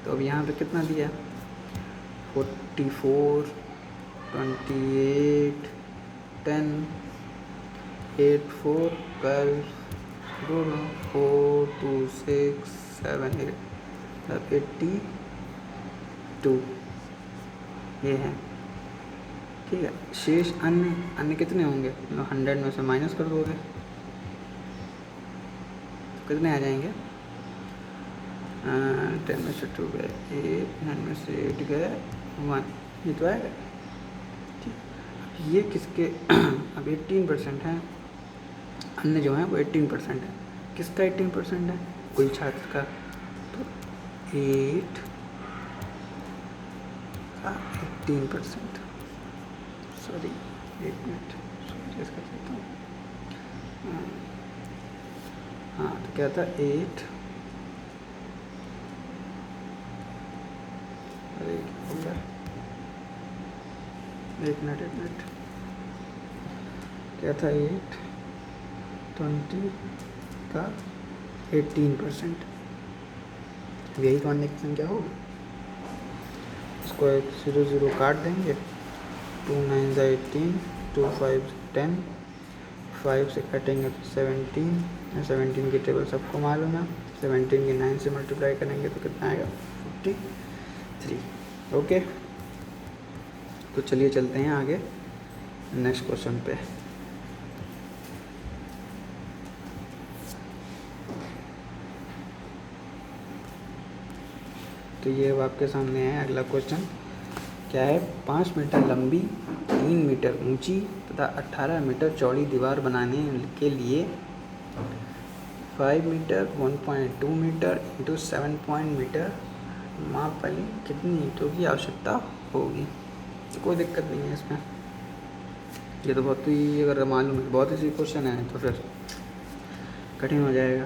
तो अब यहाँ पे कितना दिया, 44 28 10 8 4 12 दोनों 4 2 6 7 8 मतलब 82 ये है। ठीक है, शेष अन्य अन्य कितने होंगे? 100 में से माइनस कर दोगे तो कितने आ जाएंगे? 10 में से 2 गए 8, 9 में से 8 गए 1, ये तो आएगा। ठीक, ये किसके अब 18% है, अन्य जो है वो 18% है। किसका 18% है? कोई छात्र का। तो 8 का 18%, सॉरी 1 मिनट, सॉरी इसका करता हूँ। हाँ तो क्या था 8, अरे क्या हो गया, 1 मिनट, क्या था 8 20 का 18%, यही कॉन्नेक्शन क्या होगी? इसको एक 0 0 काट देंगे, 2 9 से 18, 2 5 10, 5 से कटेंगे तो 17, 17 की टेबल सबको मालूम है, 17 की 9 से मल्टीप्लाई करेंगे तो कितना आएगा? 53। ओके, तो चलिए चलते हैं आगे नेक्स्ट क्वेश्चन पे। तो ये अब आपके सामने है अगला क्वेश्चन। क्या है? 5 मीटर लंबी, 3 मीटर ऊंची तथा 18 मीटर चौड़ी दीवार बनाने के लिए 5 मीटर 1.2 मीटर इंटू 7 मीटर माप वाली कितनी ईंटों की आवश्यकता होगी? तो कोई दिक्कत नहीं है इसमें, ये तो बहुत ही, अगर मालूम है बहुत ही क्वेश्चन है तो फिर कठिन हो जाएगा।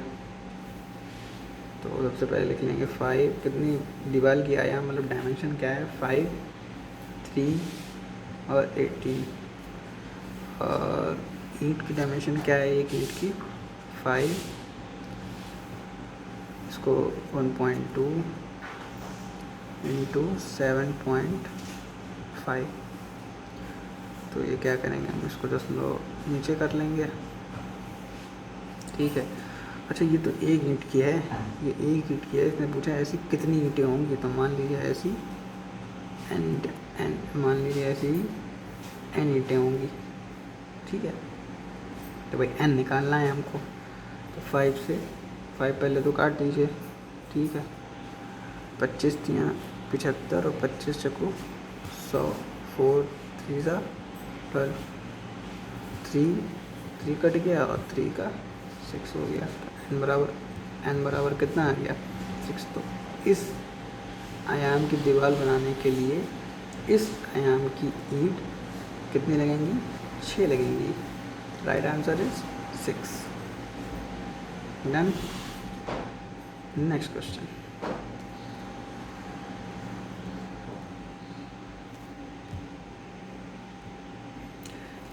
तो सबसे पहले लिख लेंगे 5, कितनी दीवार की आयाम मतलब डायमेंशन क्या है? 5, 3 और 18, और ईंट की डायमेंशन क्या है? एक ईंट की 5, इसको 1.2 इंटू 7.5। तो ये क्या करेंगे हम, इसको जस्ट लो नीचे कर लेंगे। ठीक है, अच्छा ये तो एक ईंट की है, ये एक ईंट की है, इसने पूछा ऐसी कितनी ईंटें होंगी, तो मान लीजिए ऐसी एन मान लीजिए ऐसी एन ईंटें होंगी। ठीक है, तो भाई एन निकालना है हमको, तो 5 से 5 पहले तो काट दीजिए। ठीक है, 25 तियाँ 75 और 25 चक्कू 100, 4 3 सा 12, 3 कट गया और 3 का 6 हो गया। एन बराबर कितना आ गया? 6। तो इस आयाम की दीवार बनाने के लिए इस आयाम की ईंट कितनी लगेंगी? 6 लगेंगी। Right answer is 6। Done. Next question.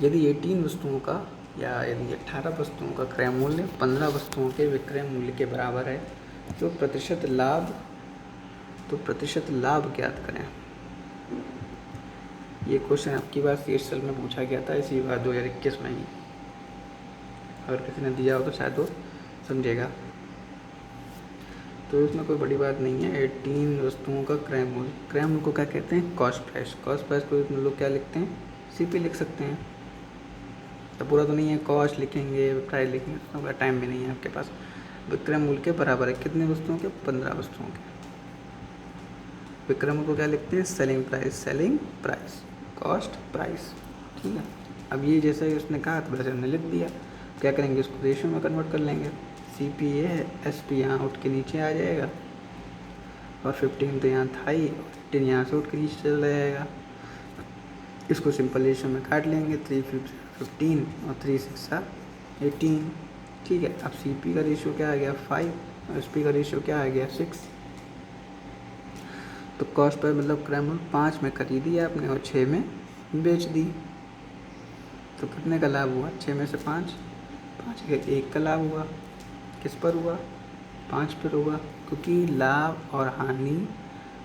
यदि 18 वस्तुओं का या यदि 18 वस्तुओं का क्रय मूल्य 15 वस्तुओं के विक्रय मूल्य के बराबर है तो प्रतिशत लाभ ज्ञात करें। ये क्वेश्चन आपकी बार CSL में पूछा गया था इसी बार 2021 में ही, अगर किसी ने दिया हो तो शायद वो समझेगा। तो इसमें कोई बड़ी बात नहीं है। 18 वस्तुओं का क्रय मूल्य को क्या कहते हैं? Cost price. कॉस्ट प्राइस को हम लोग क्या लिखते हैं? CP लिख सकते हैं। तो पूरा तो नहीं है, कॉस्ट लिखेंगे, प्राइस लिखेंगे, तो टाइम भी नहीं है आपके पास। विक्रय मूल्य के बराबर है कितने वस्तुओं के? 15 वस्तुओं के। विक्रय मूल्य को क्या लिखते हैं? Selling price, cost price. ठीक है, अब ये जैसा ही उसने कहा तो वैसे हमने लिख दिया। क्या करेंगे? इसको रेशियो में कन्वर्ट कर लेंगे। CP ये है, SP यहाँ उठ के नीचे आ जाएगा और 15 तो यहाँ था ही, 15 यहाँ से उठ के नीचे चल जाएगा। इसको सिंपल रेशियो में काट लेंगे, 3 15 और 3 6 18। ठीक है, अब CP का रेशियो क्या आ गया? 5 और SP का रेशियो क्या आ गया? 6। तो कॉस्ट पर मतलब क्रय मूल्य 5 में खरीदी आपने और 6 में बेच दी, तो कितने का लाभ हुआ? 6 में से 5 के 1 का लाभ हुआ। किस पर हुआ? 5 पर हुआ, क्योंकि लाभ और हानि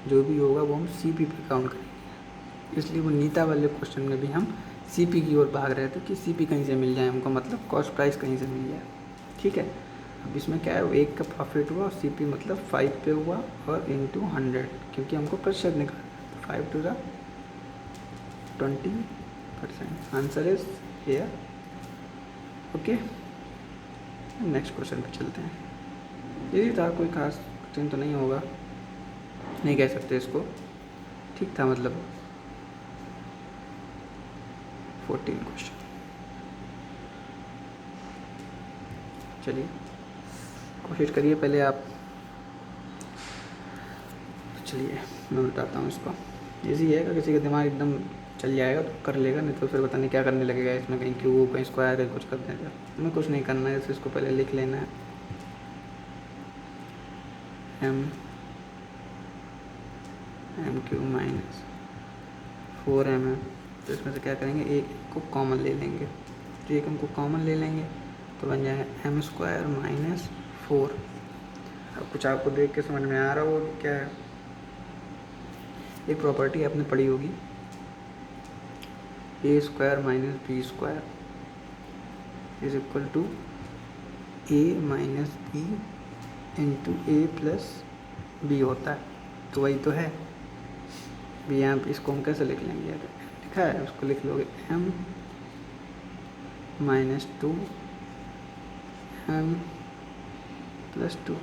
जो भी होगा वो हम CP पे काउंट करेंगे। इसलिए वो नीता वाले क्वेश्चन में भी हम सीपी की ओर भाग रहे थे कि सीपी कहीं से मिल जाए हमको, मतलब कॉस्ट प्राइस कहीं से मिल जाए। ठीक है, अब इसमें क्या है, 1 का प्रॉफिट हुआ और सीपी मतलब 5 पे हुआ और इंटू 100, क्योंकि हमको प्रतिशत निकालना, 5 to the 20%। Answer is here. Okay, next question पे चलते हैं। यही था, कोई खास क्वेश्चन तो नहीं होगा, नहीं कह सकते इसको, ठीक था मतलब। 14 क्वेश्चन। चलिए कोशिश करिए पहले आप। चलिए मैं बताता हूँ इसको। इजी है, अगर किसी का दिमाग एकदम चल जाएगा तो कर लेगा, नहीं तो फिर पता नहीं क्या करने लगेगा इसमें, कहीं क्यूब कहीं स्क्वायर कहीं कुछ कर देगा। हमें कुछ नहीं करना है, जैसे इसको पहले लिख लेना है एम क्यू माइनस 4m है। तो इसमें से क्या करेंगे, एक को कॉमन ले लेंगे, तो एक हमको कॉमन ले लेंगे तो बन जाएगा m स्क्वायर माइनस 4। अब कुछ आपको देख के समझ में आ रहा होगा क्या है, एक प्रॉपर्टी आपने पढ़ी होगी, a square minus b square is equal to a minus b into a plus b होता है। तो वही तो है भी। यहाँ पे इसको हम कैसे लिख लेंगे, लिखा है उसको लिख लोगे m माइनस 2 m प्लस 2।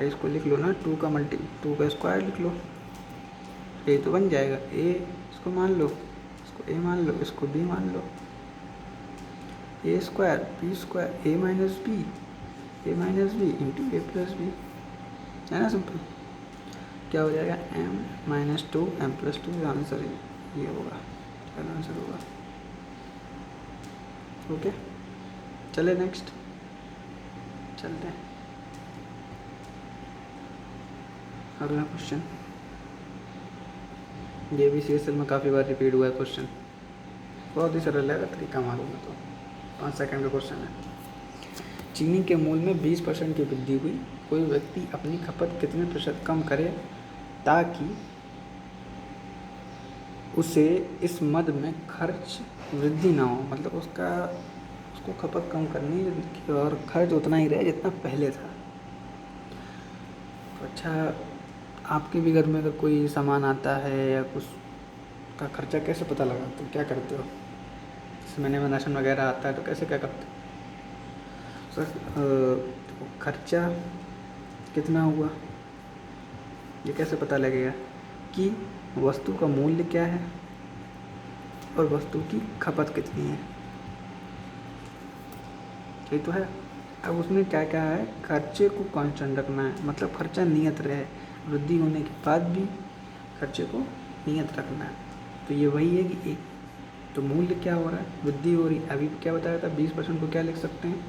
इसको लिख लो ना, 2 का स्क्वायर लिख लो, ये तो बन जाएगा। a इसको मान लो, इसको a मान लो, इसको b मान लो, a square b square a minus b into a plus b, है ना सिंपल। क्या हो जाएगा, m minus 2 m plus 2, answer ये होगा, पहला आंसर होगा। ओके चले नेक्स्ट चलते हैं, अगला क्वेश्चन। ये भी CSL में काफ़ी बार रिपीट हुआ है क्वेश्चन, बहुत ही सरल है, तरीका मालूम है तो। 5 सेकंड का क्वेश्चन है। चीनी के मूल्य में 20% की वृद्धि हुई, कोई व्यक्ति अपनी खपत कितने प्रतिशत कम करे ताकि उसे इस मद में खर्च वृद्धि ना हो, मतलब उसको खपत कम करनी है और खर्च उतना ही रहे जितना पहले था। तो अच्छा, आपके भी घर में अगर कोई सामान आता है या कुछ का खर्चा कैसे पता लगाते हो, क्या करते हो? जैसे महीने में राशन वगैरह आता है तो कैसे क्या करते हो? सर खर्चा कितना हुआ ये कैसे पता लगेगा कि वस्तु का मूल्य क्या है और वस्तु की खपत कितनी है, ये तो है। अब उसमें क्या क्या है, खर्चे को कांस्टेंट रखना है, मतलब खर्चा नियत रहे, वृद्धि होने के बाद भी खर्चे को नियत रखना है। तो ये वही है कि एक तो मूल्य क्या हो रहा है, वृद्धि हो रही। अभी क्या बताया था, 20% को क्या लिख सकते हैं,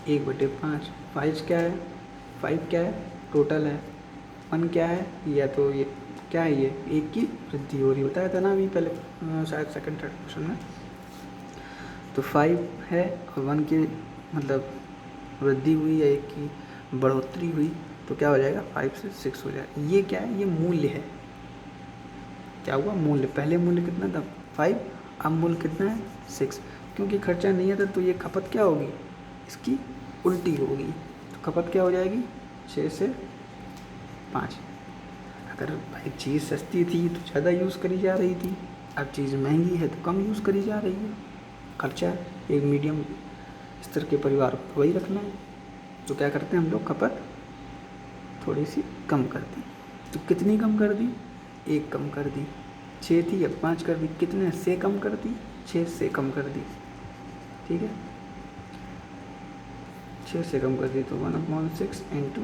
1/5। 5 क्या है, 5 क्या है, टोटल है। 1 क्या है, या तो ये क्या है, ये 1 की वृद्धि हो रही, बताया था ना अभी पहले शायद सेकंड थर्ड क्वेश्चन में। तो 5 है और 1 की मतलब वृद्धि हुई या 1 की बढ़ोतरी हुई, तो क्या हो जाएगा, 5 से 6 हो जाएगा। ये क्या है, ये मूल्य है। क्या हुआ, मूल्य। पहले मूल्य कितना था, 5, अब मूल्य कितना है, 6। क्योंकि खर्चा नहीं है तो ये खपत क्या होगी, इसकी उल्टी होगी। तो खपत क्या हो जाएगी, 6 से 5। अगर भाई चीज़ सस्ती थी तो ज़्यादा यूज़ करी जा रही थी, अब चीज़ महंगी है तो कम यूज़ करी जा रही है। खर्चा एक मीडियम स्तर के परिवार को वही रखना है, तो क्या करते हैं हम लोग, खपत थोड़ी सी कम कर दी। तो कितनी कम कर दी, 1 कम कर दी। 6 थी अब 5 कर दी, कितने से कम कर दी, 6 से कम कर दी। ठीक है, 6 से कम कर दी तो 1/6 इंटू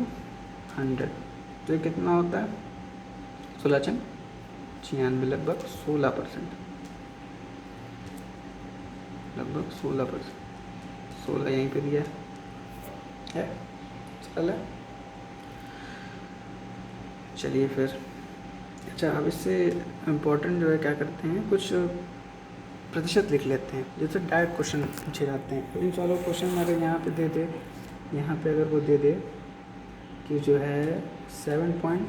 100, तो ये कितना होता है, 16×96, लगभग 16%, लगभग 16%। 16 यहीं पे दिया है, चल है। चलिए फिर, अच्छा अब इससे इम्पोर्टेंट जो है क्या करते हैं, कुछ प्रतिशत लिख लेते हैं। जैसे डायरेक्ट क्वेश्चन पूछे जाते हैं, तो इन सॉल्व क्वेश्चन अगर यहाँ पे दे दे, यहाँ पे अगर वो दे दे कि जो है 7.5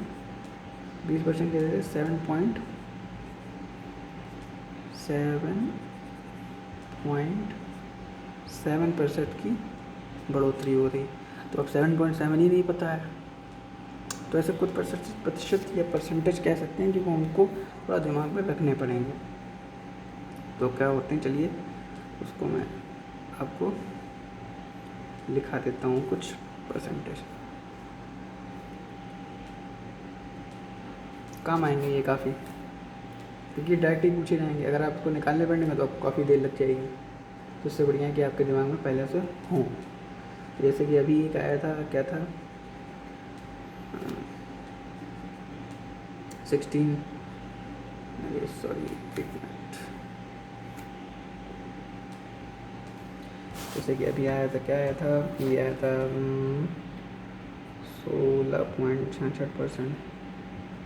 20% की वजह से 7.7% की बढ़ोतरी हो रही। तो अब 7.7 ही नहीं पता है, तो ऐसे कुछ प्रतिशत या परसेंटेज कह सकते हैं, जो हमको थोड़ा दिमाग में रखने पड़ेंगे। तो क्या होते हैं, चलिए उसको मैं आपको लिखा देता हूँ कुछ परसेंटेज, काम आएंगे ये काफ़ी, क्योंकि डायरेक्ट ही पूछे जाएंगे। अगर आपको निकालने पड़ेंगे तो आपको काफ़ी देर लग जाएगी, तो उससे बढ़िया है कि आपके दिमाग में पहले से हों। जैसे कि अभी एक आया था, क्या था, 16, सॉरी एक मिनट, जैसे कि अभी आया था, क्या आया था, ये आया था 16.66%।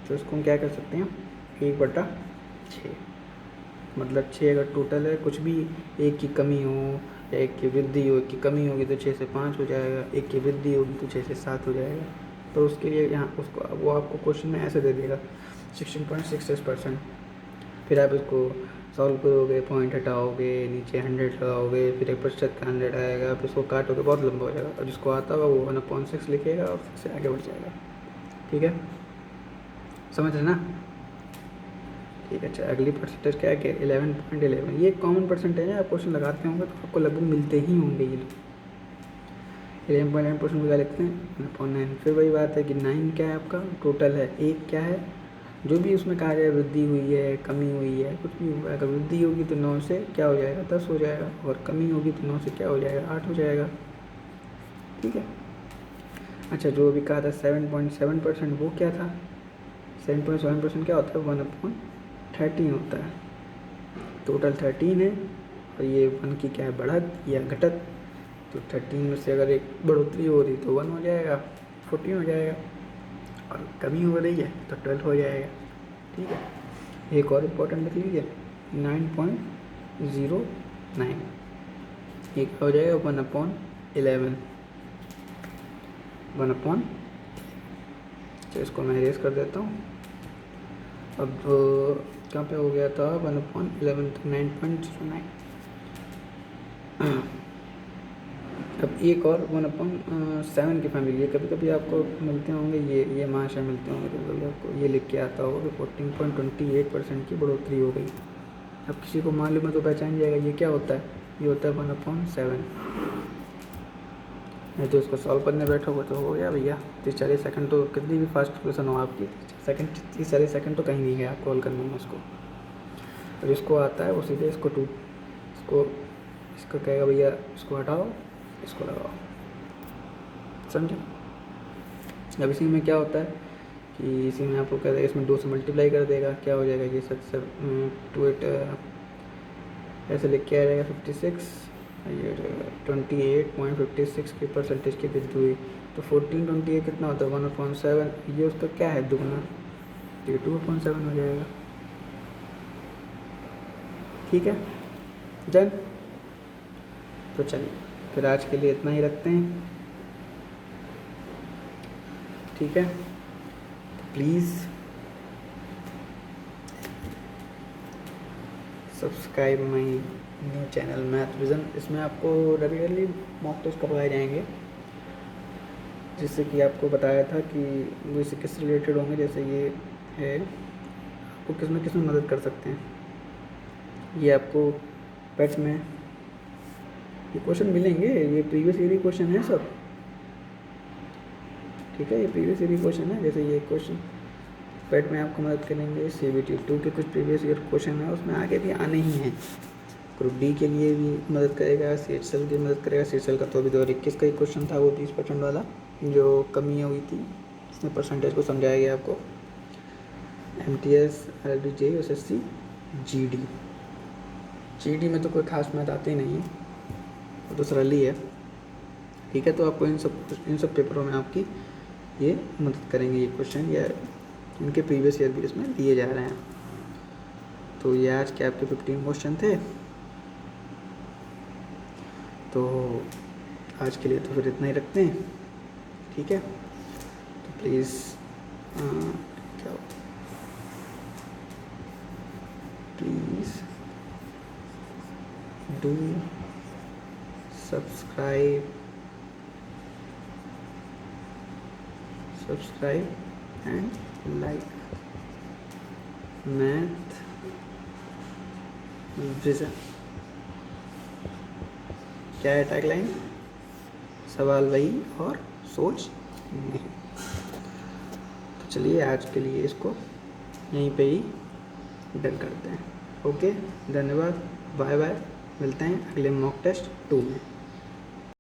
तो इसको हम क्या कर सकते हैं, 1/6, मतलब 6 अगर टोटल है, कुछ भी एक की कमी हो या एक की वृद्धि हो, एक की कमी होगी तो 6 से 5 हो जाएगा, एक की वृद्धि होगी तो 6 से 7 हो जाएगा। तो उसके लिए यहाँ उसको वो आपको क्वेश्चन में ऐसे दे देगा 16.66%। फिर आप इसको सॉल्व करोगे, पॉइंट हटाओगे, नीचे 100 लगाओगे, फिर 1% का 100 आएगा, फिर इसको काटोगे, बहुत लंबा हो जाएगा। और जिसको आता होगा वो 1/6 लिखेगा और फिर से आगे बढ़ जाएगा। ठीक है, समझ रहे ना? ठीक है। अच्छा, अगली परसेंटेज क्या है कि 11.11, ये कॉमन परसेंटेज है, आप क्वेश्चन लगाते होंगे तो आपको लगभग मिलते ही होंगे ये लोग। 11.11% को क्या लिखते हैं, 9। फिर वही बात है कि 9 क्या है आपका, टोटल है। 1 क्या है, जो भी उसमें कहा जाए वृद्धि हुई है, कमी हुई है, कुछ भी हुआ है, अगर वृद्धि होगी तो 9 से क्या हो जाएगा, 10 हो जाएगा, और कमी होगी तो 9 से क्या हो जाएगा, 8 हो जाएगा। ठीक है। अच्छा, जो अभी कहा था 7.7%, वो क्या था, 7.7% क्या होता है, 1/13 होता है। टोटल 13 है, और ये 1 की क्या है, बढ़त या घटत। तो 13 में से अगर एक बढ़ोतरी हो रही तो 1 हो जाएगा, 14 हो जाएगा, और कमी हो रही है तो 12 हो जाएगा। ठीक है। एक और इम्पोर्टेंट लिख लीजिए, 9.09, एक हो जाएगा 1/11, 1/, तो इसको मैं इरेज कर देता हूँ। अब कहाँ पे हो गया था, 1/11, 9.09। अब एक और 1/7 की फैमिली है, कभी कभी आपको मिलते होंगे, ये महाशय मिलते होंगे, कभी कभी आपको ये लिख के आता होगा कि 14.28% की बढ़ोतरी हो गई। अब किसी को मालूम है तो पहचान जाएगा ये क्या होता है, ये होता है 1/7। नहीं तो इसको सॉल्व करने बैठोगे तो हो गया भैया 30-40 सेकंड, तो कितनी भी फास्ट क्वेश्चन हो आपकी, 30-40 सेकंड तो कहीं नहीं गया कॉल करने में उसको। और जिसको आता है वो सीधे इसको इसको कहेगा भैया इसको हटाओ, इसको लगाओ, समझे। अब इसी में क्या होता है कि इसी में आपको कहता है, इसमें 2 से मल्टीप्लाई कर देगा, क्या हो जाएगा, ये 28 ऐसे लिख के आ जाएगा 56, ये 28.56 की परसेंटेज की वृद्धि हुई। तो 1428 कितना होता है, 1/7, ये उसका क्या है, दुगना, ये 2/7 हो जाएगा। ठीक है डन। तो चलिए फिर आज के लिए इतना ही रखते हैं। ठीक है, तो please subscribe my new channel math vision. इसमें आपको रेगुलरली मॉक टेस्ट करवाए जाएंगे, जिससे कि आपको बताया था कि वो इससे किस रिलेटेड होंगे। जैसे ये है, आपको किस में मदद कर सकते हैं, ये आपको पेट्स में ये क्वेश्चन मिलेंगे, ये प्रीवियस ईयर क्वेश्चन है सब। ठीक है, ये प्रीवियस ईयर क्वेश्चन है। जैसे ये क्वेश्चन पेट में आपको मदद करेंगे, CBT 2 के कुछ प्रीवियस ईयर क्वेश्चन है, उसमें आगे भी आने ही हैं। ग्रुप डी के लिए भी मदद करेगा, CHL की मदद करेगा। CHL का तो अभी 2021 का ही क्वेश्चन था, वो 30% वाला जो कमी हुई थी, इसमें परसेंटेज को समझाया गया आपको। MTS, RLB, JEE, SSC, GD में तो कोई खास मैथ आते ही नहीं है, वो तो सरल ही है। ठीक है, तो आपको इन सब पेपरों में आपकी ये मदद करेंगे ये क्वेश्चन, या इनके प्रीवियस ईयर भी इसमें दिए जा रहे हैं। तो ये आज के आपके 15 क्वेश्चन थे। तो आज के लिए तो फिर इतना ही रखते हैं। ठीक है, तो प्लीज़ क्या do subscribe and like math vision. क्या है टैगलाइन? सवाल वही और सोच नहीं। तो चलिए आज के लिए इसको यहीं पे ही डन करते हैं। ओके, धन्यवाद, बाय बाय, मिलते हैं अगले मॉक टेस्ट 2 में।